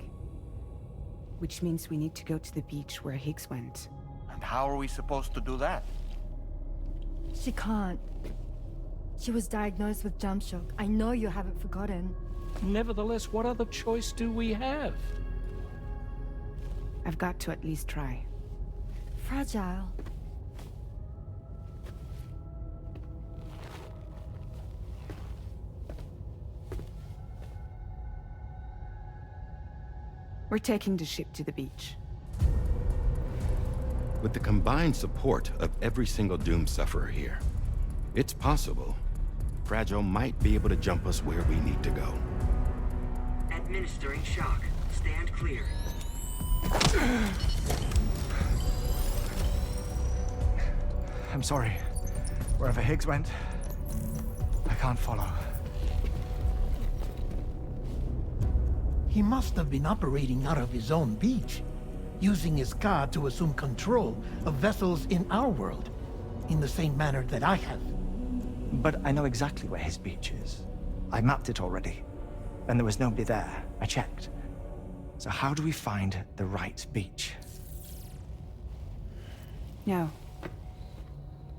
Which means we need to go to the beach where Higgs went. And how are we supposed to do that? She can't. She was diagnosed with jump shock. I know you haven't forgotten. Nevertheless, what other choice do we have? I've got to at least try. Fragile. We're taking the ship to the beach. With the combined support of every single Doom sufferer here, it's possible Fragile might be able to jump us where we need to go. Administering shock. Stand clear. I'm sorry. Wherever Higgs went, I can't follow. He must have been operating out of his own beach, using his car to assume control of vessels in our world, in the same manner that I have. But I know exactly where his beach is. I mapped it already, and there was nobody there. I checked. So how do we find the right beach? No.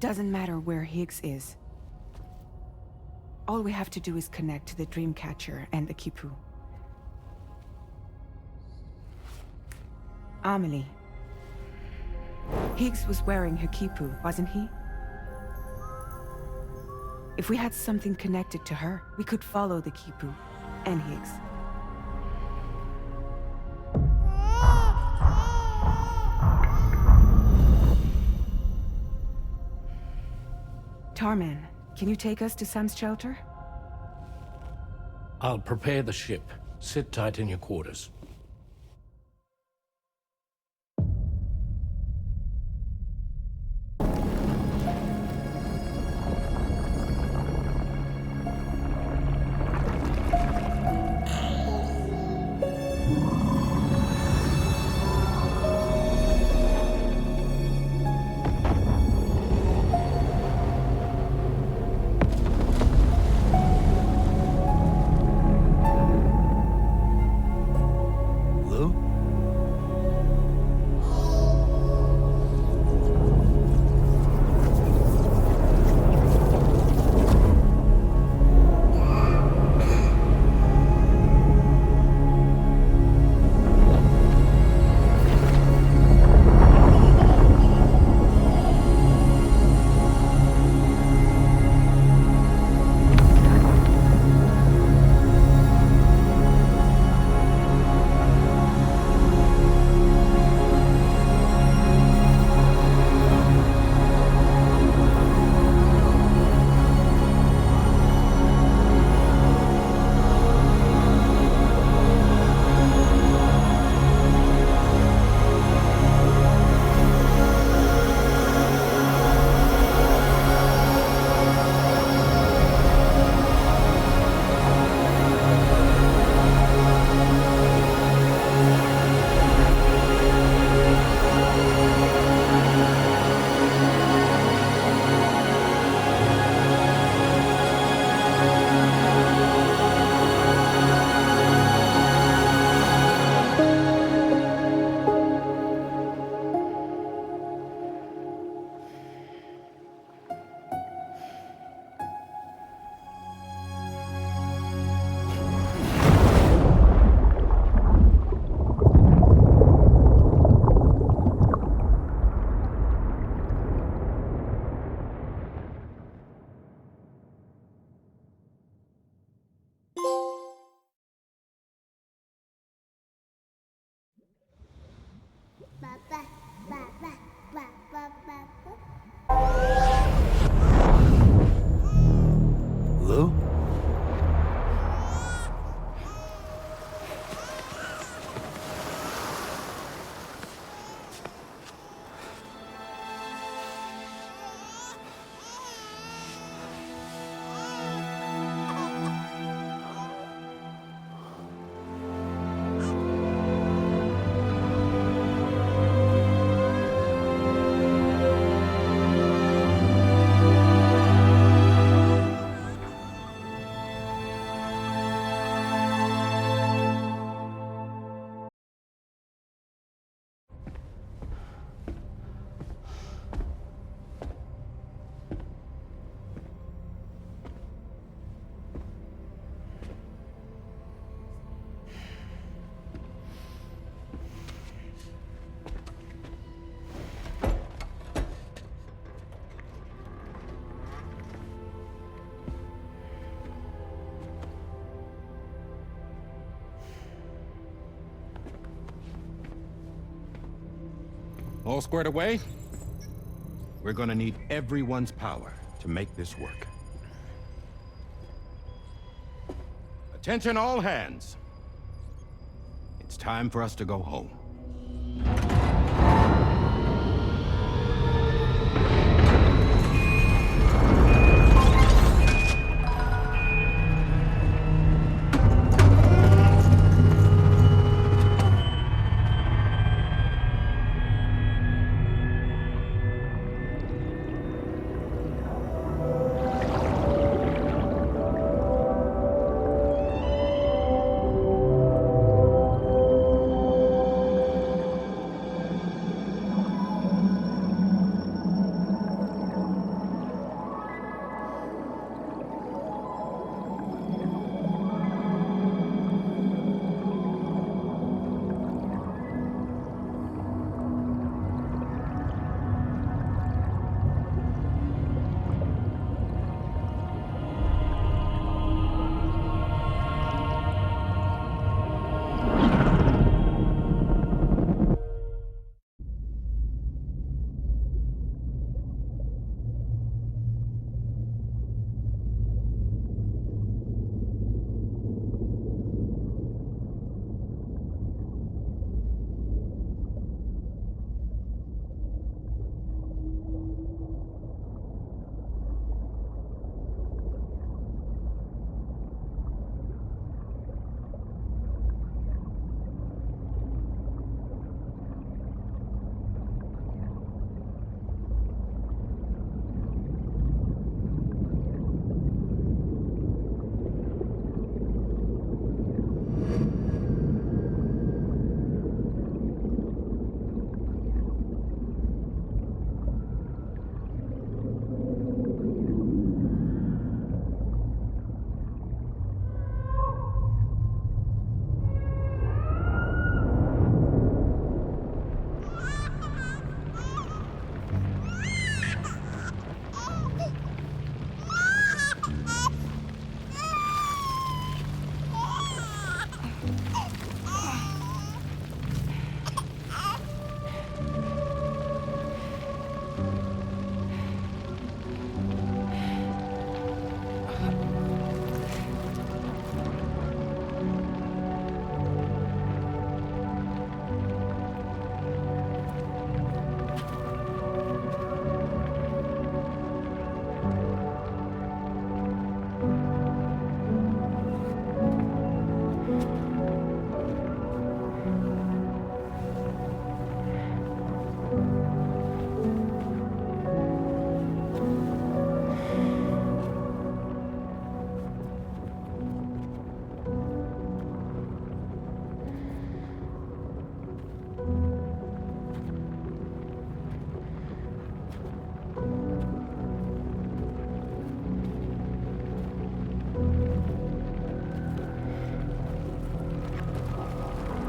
Doesn't matter where Higgs is. All we have to do is connect to the Dreamcatcher and the Kipu. Amelie. Higgs was wearing her Kipu, wasn't he? If we had something connected to her, we could follow the Kipu and Higgs. Tarman, can you take us to Sam's shelter? I'll prepare the ship. Sit tight in your quarters. All squared away? We're gonna need everyone's power to make this work. Attention all hands. It's time for us to go home.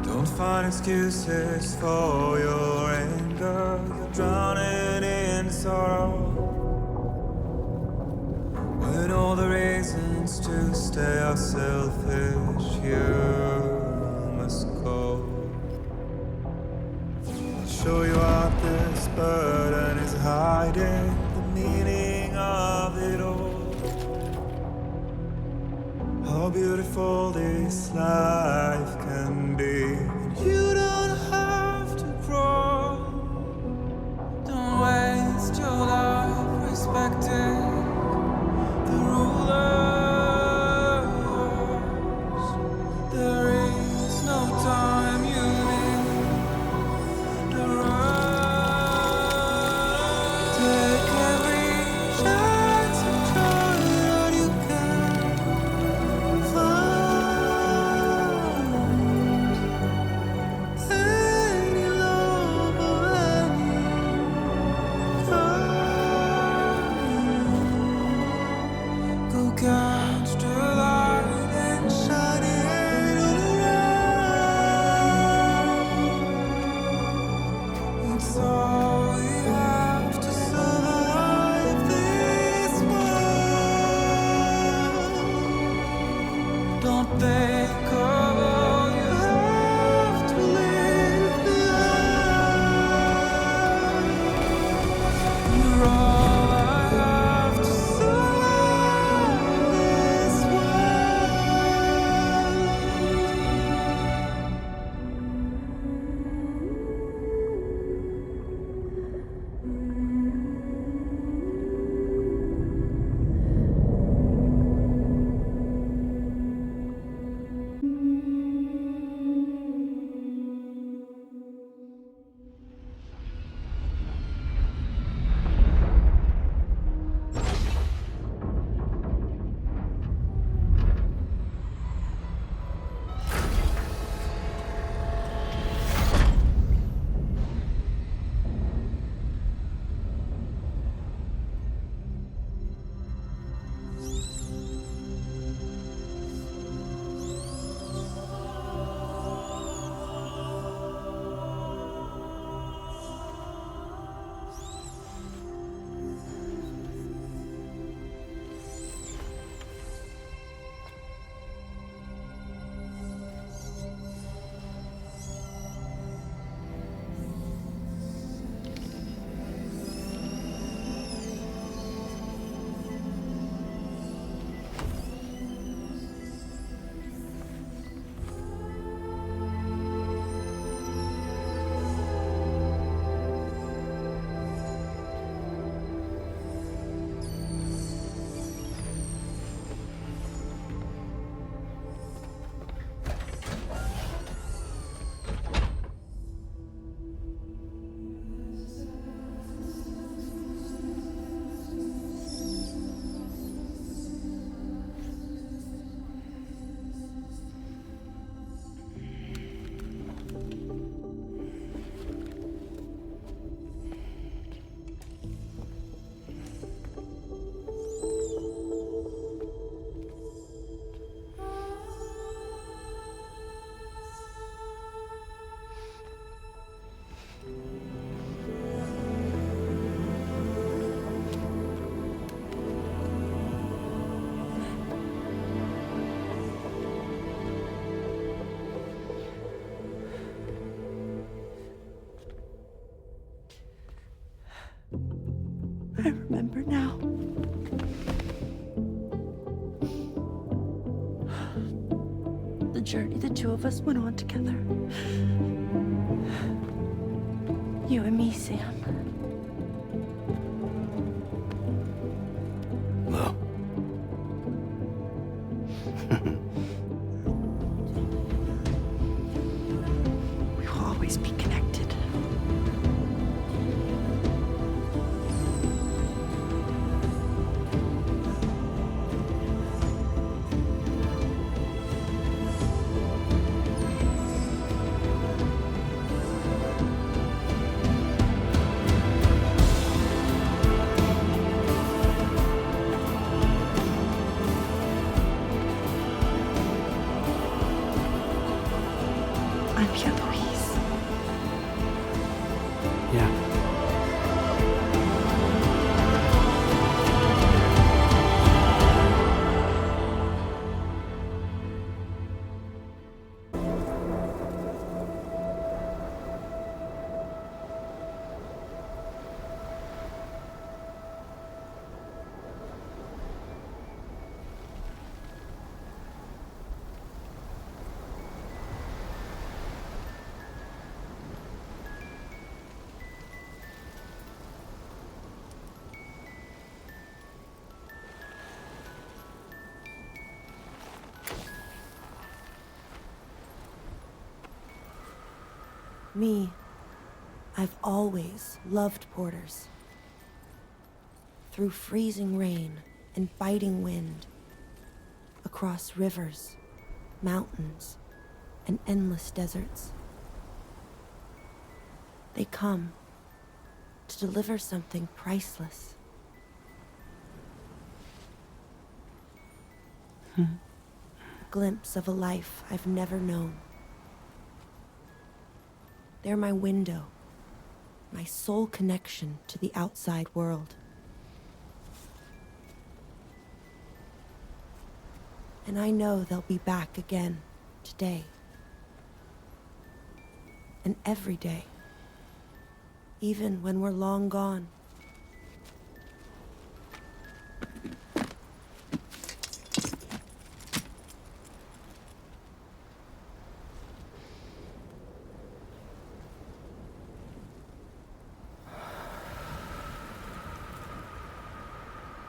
Don't find excuses for your anger. You're drowning in sorrow. When all the reasons to stay are selfish, you must go. I'll show you what this burden is hiding, the meaning of it all. How beautiful this life can be. You don't have to grow. Don't waste your life respecting the rulers. There is no time you need to run. Take every chance and try all you can find. Any love or any kind. Go catch the light and shine it all around. It's all we have to survive this world. Don't think of all you have to leave behind. I remember now. The journey the two of us went on together. You and me, Sam. No. We will always be connected. I'm here, Louise. Yeah. Me, I've always loved porters. Through freezing rain and biting wind, across rivers, mountains, and endless deserts. They come to deliver something priceless. A glimpse of a life I've never known. They're my window, my sole connection to the outside world. And I know they'll be back again today. And every day, even when we're long gone.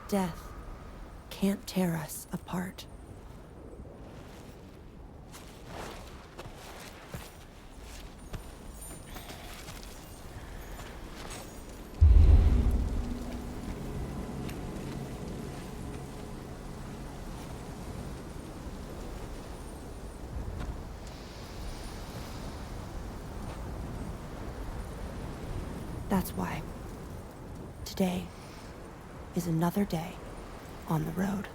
Death can't tear us apart. That's why today is another day on the road.